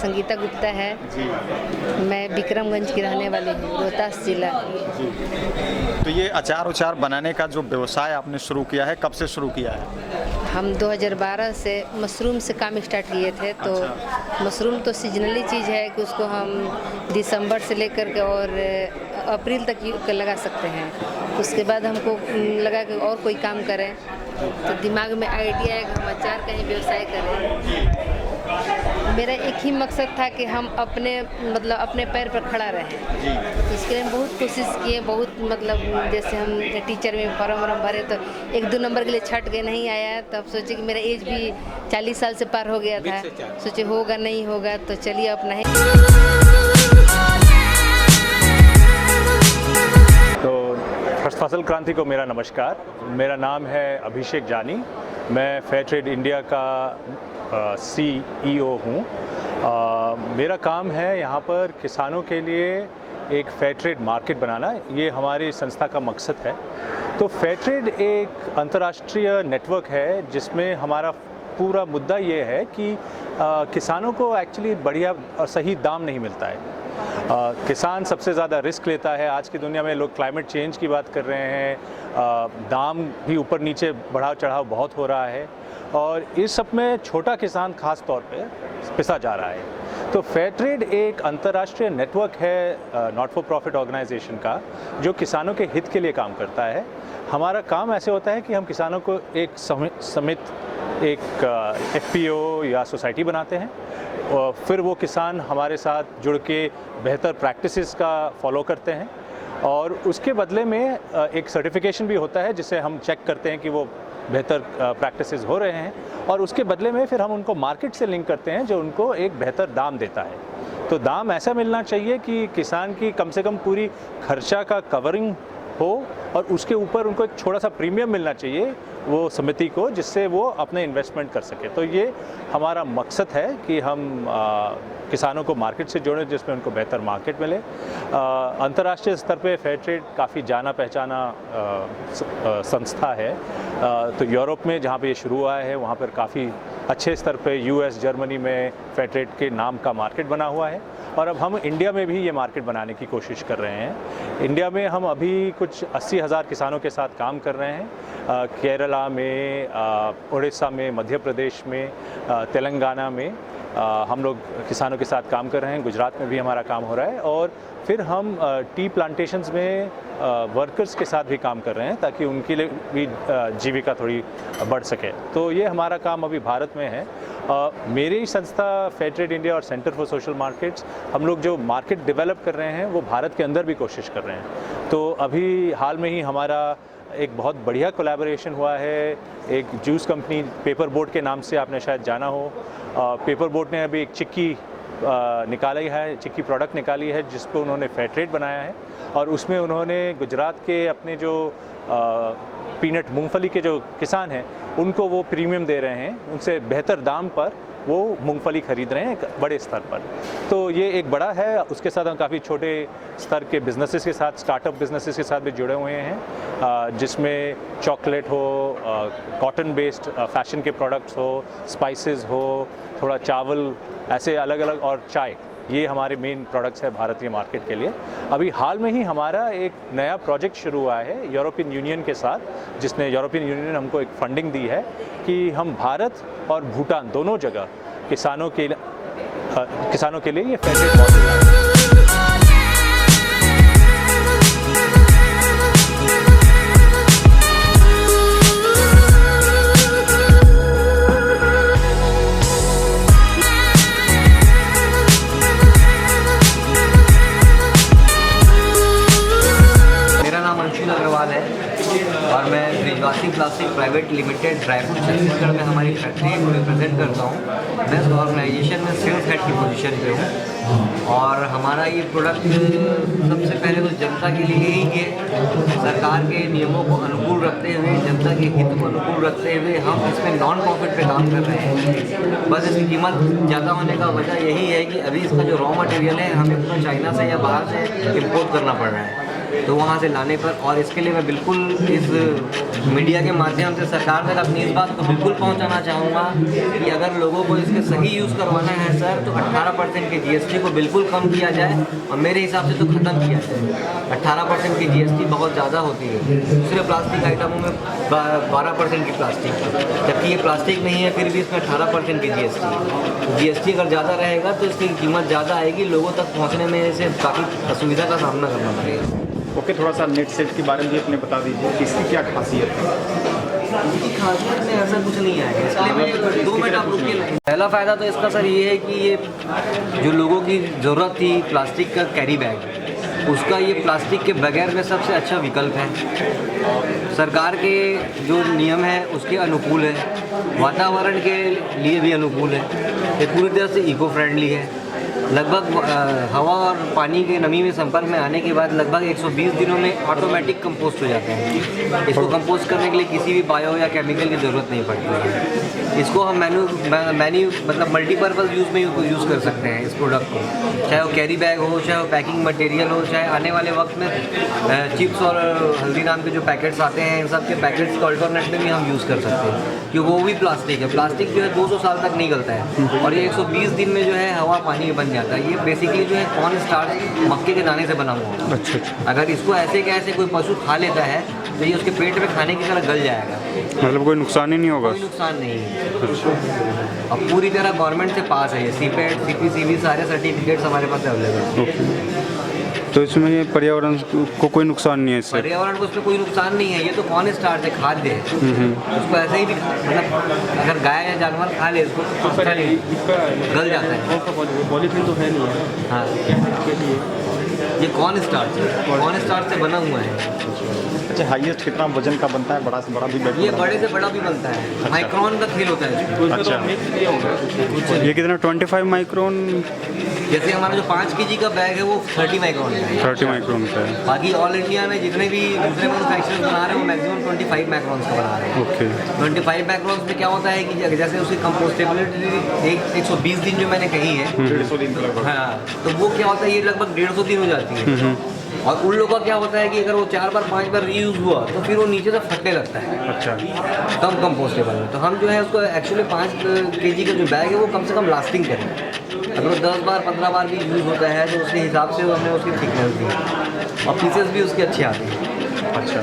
संगीता गुप्ता है जी। मैं विक्रमगंज की रहने वाली हूँ, रोहतास जिला। जी। तो ये अचार उचार बनाने का जो व्यवसाय आपने शुरू किया है, कब से शुरू किया है? हम 2012 से मशरूम से काम स्टार्ट किए थे। तो अच्छा। मशरूम तो सीजनली चीज़ है कि उसको हम दिसंबर से लेकर के और अप्रैल तक लगा सकते हैं। उसके बाद हमको लगा कि और कोई काम करें, तो दिमाग में आइडिया है कि हम अचार का ही व्यवसाय करें। मेरा एक ही मकसद था कि हम अपने पैर पर खड़ा रहें। जी। इसके लिए हम बहुत कोशिश किए, बहुत जैसे हम टीचर में फॉर्म भरे तो 1-2 नंबर के लिए छट गए, नहीं आया। तब सोचे कि मेरा एज भी 40 साल से पार हो गया था, सोचे होगा नहीं होगा तो चलिए अपना ही। तो फसल क्रांति को मेरा नमस्कार। मेरा नाम है अभिषेक जानी। मैं फेयर ट्रेड इंडिया का CEO हूँ। मेरा काम है यहाँ पर किसानों के लिए एक फेयर ट्रेड मार्केट बनाना, ये हमारी संस्था का मकसद है। तो फेयर ट्रेड एक अंतर्राष्ट्रीय नेटवर्क है जिसमें हमारा पूरा मुद्दा ये है कि किसानों को एक्चुअली बढ़िया और सही दाम नहीं मिलता है। किसान सबसे ज़्यादा रिस्क लेता है। आज की दुनिया में लोग क्लाइमेट चेंज की बात कर रहे हैं, दाम भी ऊपर नीचे बढ़ाव चढ़ाव बहुत हो रहा है और इस सब में छोटा किसान खास तौर पे पिसा जा रहा है। तो फेयर ट्रेड एक अंतर्राष्ट्रीय नेटवर्क है नॉट फॉर प्रॉफिट ऑर्गेनाइजेशन का, जो किसानों के हित के लिए काम करता है। हमारा काम ऐसे होता है कि हम किसानों को एक समिति, एक FPO या सोसाइटी बनाते हैं और फिर वो किसान हमारे साथ जुड़ के बेहतर प्रैक्टिसेस का फॉलो करते हैं और उसके बदले में एक सर्टिफिकेशन भी होता है जिसे हम चेक करते हैं कि वो बेहतर प्रैक्टिसेस हो रहे हैं और उसके बदले में फिर हम उनको मार्केट से लिंक करते हैं जो उनको एक बेहतर दाम देता है। तो दाम ऐसा मिलना चाहिए कि किसान की कम से कम पूरी खर्चा का कवरिंग हो और उसके ऊपर उनको एक छोटा सा प्रीमियम मिलना चाहिए वो समिति को, जिससे वो अपने इन्वेस्टमेंट कर सके। तो ये हमारा मकसद है कि हम किसानों को मार्केट से जोड़ें जिसमें उनको बेहतर मार्केट मिले। अंतर्राष्ट्रीय स्तर पे फेयर ट्रेड काफ़ी जाना पहचाना संस्था है। तो यूरोप में जहाँ पे ये शुरू हुआ है वहाँ पर काफ़ी अच्छे स्तर पे US जर्मनी में फेयर ट्रेड के नाम का मार्केट बना हुआ है और अब हम इंडिया में भी ये मार्केट बनाने की कोशिश कर रहे हैं। इंडिया में हम अभी कुछ 80,000 किसानों के साथ काम कर रहे हैं। केरला में, उड़ीसा में, मध्य प्रदेश में, तेलंगाना में हम लोग किसानों के साथ काम कर रहे हैं। गुजरात में भी हमारा काम हो रहा है और फिर हम टी प्लांटेशंस में वर्कर्स के साथ भी काम कर रहे हैं ताकि उनके लिए भी जीविका थोड़ी बढ़ सके। तो ये हमारा काम अभी भारत में है। मेरी संस्था फेयर ट्रेड इंडिया और सेंटर फॉर सोशल मार्केट्स, हम लोग जो मार्केट डेवलप कर रहे हैं वो भारत के अंदर भी कोशिश कर रहे हैं। तो अभी हाल में ही हमारा एक बहुत बढ़िया कोलैबोरेशन हुआ है एक जूस कंपनी पेपर बोट के नाम से, आपने शायद जाना हो। पेपर बोट ने अभी एक चिक्की निकाली है, चिक्की प्रोडक्ट निकाली है जिस पर उन्होंने फेयर ट्रेड बनाया है और उसमें उन्होंने गुजरात के अपने जो पीनट मूंगफली के जो किसान हैं उनको वो प्रीमियम दे रहे हैं, उनसे बेहतर दाम पर वो मूंगफली खरीद रहे हैं एक बड़े स्तर पर। तो ये एक बड़ा है। उसके साथ हम काफ़ी छोटे स्तर के बिजनेसेस के साथ, स्टार्टअप बिजनेसेस के साथ भी जुड़े हुए हैं, जिसमें चॉकलेट हो, कॉटन बेस्ड फैशन के प्रोडक्ट्स हो, स्पाइसेस हो, थोड़ा चावल, ऐसे अलग अलग, और चाय। ये हमारे मेन प्रोडक्ट्स है भारतीय मार्केट के लिए। अभी हाल में ही हमारा एक नया प्रोजेक्ट शुरू हुआ है यूरोपियन यूनियन के साथ, जिसने यूरोपियन यूनियन हमको एक फंडिंग दी है कि हम भारत और भूटान दोनों जगह किसानों के लिए ये फेयर ट्रेड मॉडल है। और मैं Brijwasi plastic private limited dry fruit Chhattisgarh में हमारी फैक्ट्री को रिप्रेजेंट करता हूँ। मैं इस ऑर्गेनाइजेशन में सेल्स हेड की पोजीशन पे हूँ और हमारा ये प्रोडक्ट सबसे पहले तो जनता के लिए ही ये सरकार के नियमों को अनुकूल रखते हुए, जनता के हित को अनुकूल रखते हुए हम इसमें नॉन प्रॉफिट पे काम कर रहे हैं। बस इसकी कीमत ज़्यादा होने का वजह यही है कि अभी इसका जो रॉ मटेरियल है हमें पूरा चाइना से या बाहर से इम्पोर्ट करना पड़ रहा है। तो वहाँ से लाने पर, और इसके लिए मैं बिल्कुल इस मीडिया के माध्यम से सरकार तक अपनी इस बात को बिल्कुल पहुँचाना चाहूँगा कि अगर लोगों को इसके सही यूज़ करवाना है सर, तो 18% के GST को बिल्कुल कम किया जाए, और मेरे हिसाब से तो ख़त्म किया जाए। 18% की GST बहुत ज़्यादा होती है दूसरे प्लास्टिक आइटमों में 12% की प्लास्टिक, जबकि ये प्लास्टिक नहीं है फिर भी इसमें 18% की GST अगर ज़्यादा रहेगा तो इसकी कीमत ज़्यादा आएगी, लोगों तक पहुँचने में इसे काफ़ी असुविधा का सामना करना पड़ेगा। ओके, थोड़ा सा नेट सेट के बारे में भी अपने बता दीजिए कि इसकी क्या खासियत है। इसकी खासियत में ऐसा कुछ नहीं आएगा, इसलिए मैं 2 मिनट आप रुकिए। पहला फ़ायदा तो इसका सर ये है कि ये जो लोगों की ज़रूरत थी प्लास्टिक का कैरी बैग, उसका ये प्लास्टिक के बगैर में सबसे अच्छा विकल्प है। सरकार के जो नियम है उसके अनुकूल है, वातावरण के लिए भी अनुकूल है, ये पूरी तरह से इको फ्रेंडली है। लगभग हवा और पानी के नमी में संपर्क में आने के बाद लगभग 120 दिनों में ऑटोमेटिक कंपोस्ट हो जाते हैं। इसको कंपोस्ट करने के लिए किसी भी बायो या केमिकल की ज़रूरत नहीं पड़ती है। इसको हम मतलब मल्टीपर्पज़ यूज़ में यूज़ कर सकते हैं इस प्रोडक्ट को, चाहे वो कैरी बैग हो, चाहे वो पैकिंग मटेरियल हो, चाहे आने वाले वक्त में चिप्स और हल्दीराम के जो पैकेट्स आते हैं इन सब के पैकेट्स के अल्टरनेट में भी हम यूज़ कर सकते हैं, क्योंकि वो भी प्लास्टिक है। प्लास्टिक जो है 200 साल तक नहीं गलता है, और ये 120 दिन में जो है हवा पानी में बन जाता है। ये बेसिकली जो है कॉर्न स्टार्च मक्के के दाने से बना हुआ है। अच्छा। अगर इसको ऐसे के ऐसे कोई पशु खा लेता है तो ये उसके पेट में खाने की तरह गल जाएगा, मतलब कोई नुकसान ही नहीं होगा? कोई नुकसान नहीं है। अब पूरी तरह गवर्नमेंट से पास है ये, CPET CPCB सारे सर्टिफिकेट्स हमारे पास अवेलेबल है। तो इसमें ये पर्यावरण को कोई नुकसान नहीं है इससे? पर्यावरण को उसमें कोई नुकसान नहीं है, ये तो कॉर्न स्टार्च है, खाद्य है। उसको ऐसे ही भी मतलब अगर गाय या जानवर खा ले इसको तो अच्छा नहीं, गल जाता है। पॉलीथीन तो है नहीं है। हाँ, ये कॉर्न स्टार्च है, कॉर्न स्टार्च से बना हुआ है। अच्छा, हाईएस्ट कितना वजन का बनता है? बड़ा से बड़ा भी बैग? ये बड़े से बड़ा भी बनता है, माइक्रोन का खेल होता है इसमें। अच्छा, ये कितना 25 माइक्रोन? जैसे हमारा जो 5 kg का बैग है वो 30 माइक्रोन का है। 30 माइक्रोन का है। बाकी ऑल इंडिया में जितने भी दूसरे मैन्युफैक्चरर्स बना रहे हैं वो मैक्सिमम 25 माइक्रोन का बना रहे हैं। ओके। 25 माइक्रोन में क्या होता है कि जैसे उसकी कंपोस्टेबिलिटी 120 दिन जो मैंने कही है, 150 दिन लगभग। हाँ, तो वो क्या होता है ये लगभग 150 दिन हो जाती है। और उन लोगों का क्या होता है कि अगर वो 4 बार 5 बार रीयूज हुआ तो फिर वो नीचे से फटने लगता है। अच्छा, कम कंपोस्टेबल में तो हम जो है उसको एक्चुअली 5 kg का जो बैग है वो कम से कम लास्टिंग करें। अगर वो 10 बार 15 बार भी यूज़ होता है तो उसके हिसाब से हमने उसकी थिकनेस दी और पीसेस भी उसके अच्छे आते हैं। अच्छा।